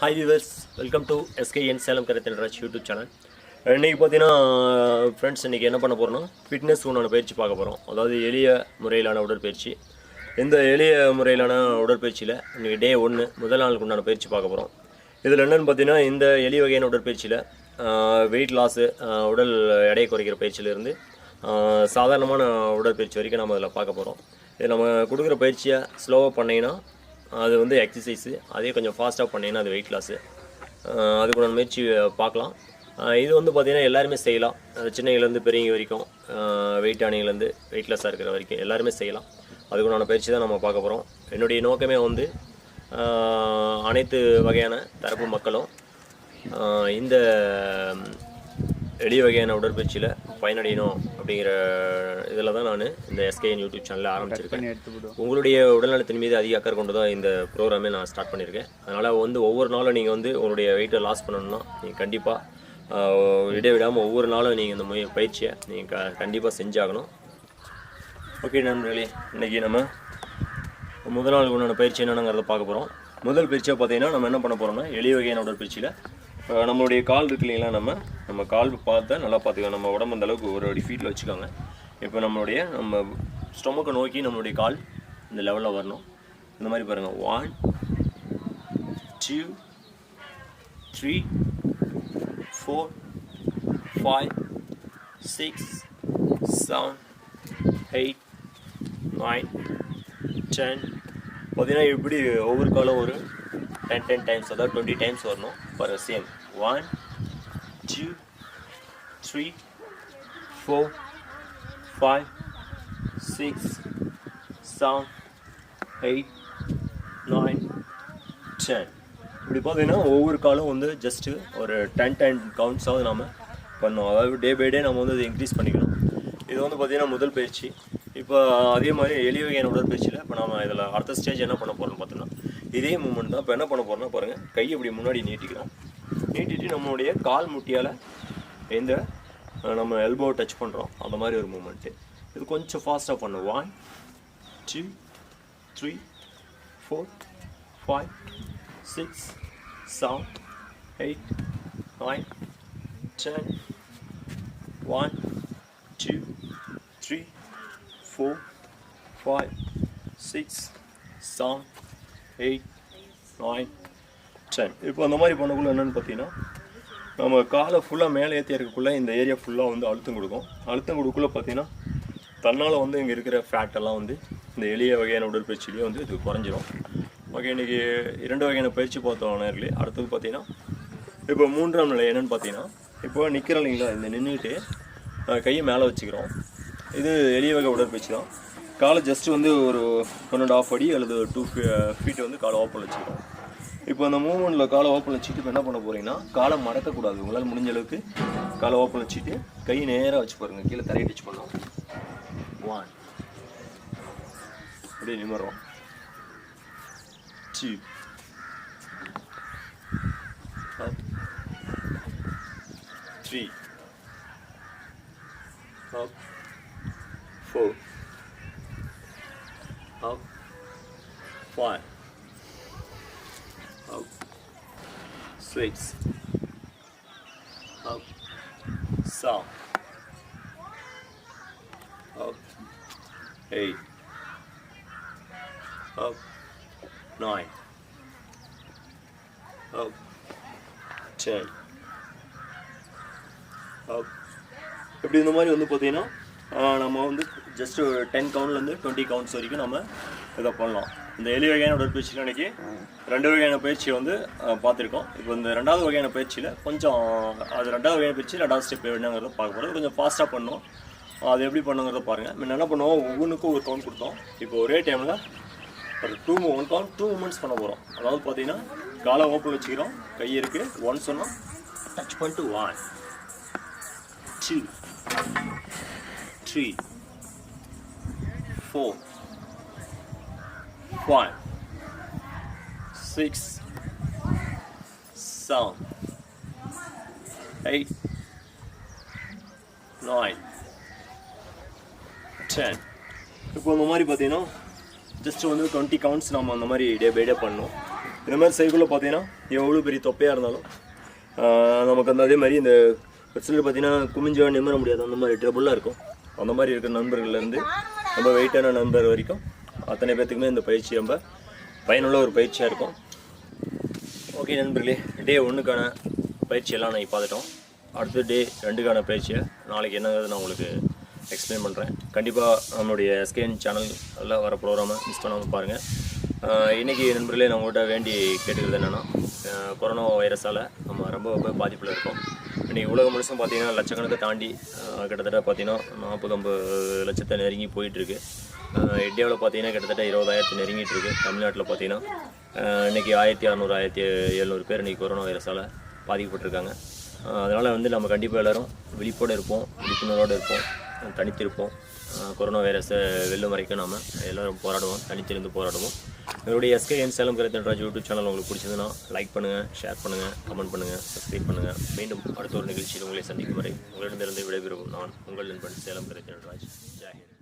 Hi viewers, welcome to SKN Salem Karuthalraj YouTube channel. இன்றைக்கி பார்த்தீங்கன்னா friends, இன்றைக்கி என்ன பண்ண போகிறோன்னா ஃபிட்னஸ் உண்டான பயிற்சி பார்க்க போகிறோம். அதாவது எளிய முறையிலான உடற்பயிற்சி. இந்த எளிய முறையிலான உடற்பயிற்சியில் இன்றைக்கி டே 1 முதல் நாளுக்கு உண்டான பயிற்சி பார்க்க போகிறோம். இதில் என்னென்னு பார்த்தீங்கன்னா, இந்த எளிய வகையான உடற்பயிற்சியில் வெயிட் லாஸு, உடல் எடையை குறைக்கிற பயிற்சியிலேருந்து சாதாரணமான உடற்பயிற்சி வரைக்கும் நம்ம அதில் பார்க்க போகிறோம். இது நம்ம கொடுக்குற பயிற்சியை ஸ்லோவாக பண்ணிங்கன்னா அது வந்து எக்ஸசைஸு, அதே கொஞ்சம் ஃபாஸ்ட்டாக பண்ணிங்கன்னா அது வெயிட் லாஸு. அதுக்குள்ள முயற்சி பார்க்கலாம். இது வந்து பார்த்திங்கன்னா எல்லாருமே செய்யலாம். சின்னங்கலேருந்து பெரியவங்க வரைக்கும், வெயிட் ஆனிங்கலேருந்து வெயிட் லாஸாக இருக்கிற வரைக்கும் எல்லாருமே செய்யலாம். அதுக்குண்டான பயிற்சி தான் நம்ம பார்க்க போகிறோம். என்னுடைய நோக்கமே வந்து அனைத்து வகையான தரப்பு மக்களும் இந்த எளிய வகையான உடற்பயிற்சியில் பயனடையணும் அப்படிங்கிற இதில் தான் நான் இந்த எஸ்கேஎன் யூடியூப் சேனலில் ஆரம்பிச்சிருக்கேன். உங்களுடைய உடல்நலத்தின் மீது அதிக அக்கறை கொண்டு தான் இந்த ப்ரோக்ராமே நான் ஸ்டார்ட் பண்ணியிருக்கேன். அதனால் வந்து ஒவ்வொரு நாளும் நீங்கள் வந்து உங்களுடைய வெயிட்டை லாஸ் பண்ணணும்னா நீங்கள் கண்டிப்பாக இடைவிடாமல் ஒவ்வொரு நாளும் நீங்கள் இந்த பயிற்சியை நீங்கள் கண்டிப்பாக செஞ்சாகணும். ஓகே நண்பர்களே, இன்றைக்கி நம்ம முதல் நாளுக்கு உண்டான பயிற்சி என்னென்னங்கிறத பார்க்க போகிறோம். முதல் பயிற்சியாக பார்த்தீங்கன்னா நம்ம என்ன பண்ண போகிறோம்னா, எளிய வகையான உடற்பயிற்சியில் நம்மளுடைய கால் இருக்கு இல்லைங்களா, நம்ம கால் பார்த்தா நல்லா பார்த்துக்கலாம். நம்ம உடம்பு அந்த அளவுக்கு ஒரு அடி ஃபீட்டில் வச்சுக்கோங்க. இப்போ நம்ம ஸ்டொமக்கை நோக்கி நம்மளுடைய கால் இந்த லெவலில் வரணும். இந்த மாதிரி பாருங்கள். 1 2 3 4 5 6 7 8 9 10. பார்த்தீங்கன்னா இப்படி ஒவ்வொரு காலம் ஒரு 10 டைம்ஸ், அதாவது 20 டைம்ஸ் வரணும். For same 1 2 3 4 5 6 7 8 9 10. இப்படி பார்த்தீங்கன்னா ஒவ்வொரு காலம் வந்து ஜஸ்ட்டு ஒரு 10 கவுண்ட்ஸாவது நம்ம பண்ணோம். அதாவது டே பை டே நம்ம வந்து அதை இன்க்ரீஸ் பண்ணிக்கணும். இது வந்து பார்த்திங்கன்னா முதல் பயிற்சி. இப்போ அதே மாதிரி எளிய வகையான உடற்பயிற்சியில் இப்போ நம்ம இதில் அடுத்த ஸ்டேஜ் என்ன பண்ண போகிறோம்னு பார்த்தோம்னா, இதே மூமெண்ட் தான். இப்போ என்ன பண்ண போகிறோம்னா பாருங்கள், கையை இப்படி முன்னாடி நீட்டிக்கிறோம். நீட்டிட்டு நம்மளுடைய கால் முட்டியால் எந்த நம்ம எல்போ டச் பண்ணுறோம் அந்த மாதிரி ஒரு மூமெண்ட்டு. இது கொஞ்சம் ஃபாஸ்ட்டாக பண்ணும். 1 2 3 4 5 6 7 8 9 10. 1 2 3 4 5 6 7 8 9 10. இப்போ அந்த மாதிரி பண்ணக்குள்ள என்னென்னு பார்த்தீங்கன்னா, நம்ம காலை ஃபுல்லாக மேலே ஏற்றி இருக்கக்குள்ளே இந்த ஏரியா ஃபுல்லாக வந்து அழுத்தம் கொடுக்கும். அழுத்தம் கொடுக்குள்ள பார்த்தீங்கன்னா தன்னால் வந்து இங்கே இருக்கிற ஃபேட்டெல்லாம் வந்து இந்த எளிய வகையான உடற்பயிற்சியிலேயே வந்து இது குறைஞ்சிரும். ஓகே, இன்றைக்கி 2 வகையான பயிற்சி பார்த்தோம் நேர்களே. அடுத்தது பார்த்தீங்கன்னா இப்போ 3ஆம் நிலை என்னென்னு பார்த்தீங்கன்னா, இப்போ நிற்கிற இல்லைங்களா, இந்த நின்றுட்டு கையை மேலே வச்சுக்கிறோம். இது எளிய வகை உடற்பயிற்சி தான். காலை ஜஸ்ட்டு வந்து ஒரு 1.5 அடி அல்லது 2 ஃபீட் வந்து காலை ஓப்பன் வச்சுக்கிறோம். இப்போ அந்த மூமெண்ட்டில் காலை ஓப்பன் வச்சுட்டு இப்போ என்ன பண்ண போகிறீங்கன்னா, காலை மடக்கக்கூடாது. உங்களால் முடிஞ்ச அளவுக்கு காலை ஓப்பன் வச்சுட்டு கையை நேராக வச்சு பாருங்கள். கீழே தரையை டச் பண்ணோம். 1 அப்படியே நிமிர்றோம். 2 up 3 up 4 up 5 up 6 up 7 up 8 up 9 up 10 up. இப்படி இந்த மாதிரி வந்து பார்த்தீங்கன்னா நம்ம வந்து ஜஸ்ட்டு 10 கவுண்ட்லேருந்து 20 கவுண்ட்ஸ் வரைக்கும் நம்ம இதை பண்ணலாம். இந்த எளிய வகையான உடற்பயிற்சியில் இன்றைக்கி 2 வகையான பயிற்சியை வந்து பார்த்துருக்கோம். இப்போ இந்த 2வது வகையான பயிற்சியில் கொஞ்சம் அது 2வது வகையான பயிற்சி 2வது ஸ்டெப் என்னங்கிறத பார்க்க போகிறோம். கொஞ்சம் ஃபாஸ்ட்டாக பண்ணோம். அது எப்படி பண்ணுங்கிறத பாருங்கள். முன்ன என்ன பண்ணுவோம், ஒவ்வொன்றுக்கும் ஒரு கவுண்ட் கொடுத்தோம். இப்போ ஒரே டைமில் ஒரு 1 கவுண்ட் 2 மூமெண்ட்ஸ் பண்ண போகிறோம். அதாவது பார்த்தீங்கன்னா காலை ஓப்பன் வச்சுக்கிறோம், கை இருக்குது, 1 சொன்னோம், டச் பண்ணிட்டு 1 2 3 4 5 6 7 8 9 10. இப்போ இந்த மாதிரி பார்த்தீங்கன்னா ஜஸ்ட் வந்து 20 கவுண்ட்ஸ் நம்ம அந்த மாதிரி டே பை டே பண்ணோம். இந்த மாதிரி செய்யக்குள்ள பார்த்தீங்கன்னா எவ்வளோ பெரிய தொப்பையாக இருந்தாலும் நமக்கு அந்த அதே மாதிரி இந்த சிலர் பார்த்தீங்கன்னா குமிஞ்சா நிம்மற முடியாது, அந்த மாதிரி ட்ரபுளாக இருக்கும். அந்த மாதிரி இருக்கிற நண்பர்கள்லேருந்து ரொம்ப வெயிட்டான நண்பர் வரைக்கும் அத்தனை பேர்த்துக்குமே இந்த பயிற்சி ரொம்ப பயனுள்ள ஒரு பயிற்சியாக இருக்கும். ஓகே நண்பர்களே, டே 1க்கான பயிற்சியெல்லாம் நான் பார்த்துட்டோம். அடுத்து டே 2க்கான பயிற்சியை நாளைக்கு என்னங்கிறது நான் உங்களுக்கு எக்ஸ்பிளைன் பண்ணுறேன். கண்டிப்பாக நம்மளுடைய எஸ்கேஎன் சேனலில் வர ப்ரோக்ராமை மிஸ் பண்ணாமல் பாருங்கள். இன்றைக்கி நண்பர்களே நான் உங்கள்கிட்ட வேண்டி கேட்டுக்கிறது என்னென்னா, கொரோனா வைரஸால் நம்ம ரொம்ப பாதிப்பில் இருக்கோம். இன்றைக்கி உலகம் முழுசும் பார்த்திங்கன்னா லட்சக்கணக்கை தாண்டி கிட்டத்தட்ட பார்த்திங்கன்னா 40-50 லட்சத்தை நெருங்கி போயிட்டுருக்கு. இந்தியாவில் பார்த்திங்கன்னா கிட்டத்தட்ட 20,000 நெருங்கிட்டு இருக்குது. தமிழ்நாட்டில் பார்த்திங்கன்னா இன்றைக்கி 1600 1700 பேர் இன்றைக்கி கொரோனா வைரஸால் பாதிக்கப்பட்டிருக்காங்க. அதனால் நம்ம கண்டிப்பாக எல்லோரும் விழிப்போடு இருப்போம், விழிப்புணர்வோடு இருப்போம், தனித்திருப்போம். கொரோனா வைரஸை வெல்லும் வரைக்கும் நாம் எல்லோரும் போராடுவோம், தனித்திருந்து போராடுவோம். எங்களுடைய எஸ்கேஎன் சேலம் கரைத்தல் யூடியூப் சேனல் உங்களுக்கு பிடிச்சதுன்னா லைக் பண்ணுங்கள், ஷேர் பண்ணுங்கள், கமெண்ட் பண்ணுங்கள், சப்ஸ்கிரைப் பண்ணுங்கள். மீண்டும் அடுத்த ஒரு நிகழ்ச்சியில் உங்களை சந்திக்கும் வரை உங்களிடமிருந்து விடைபெறும் நான் உங்கள் நண்பன் சேலம் கரைத்தல் ராஜ். ஜெய் ஹிந்த்.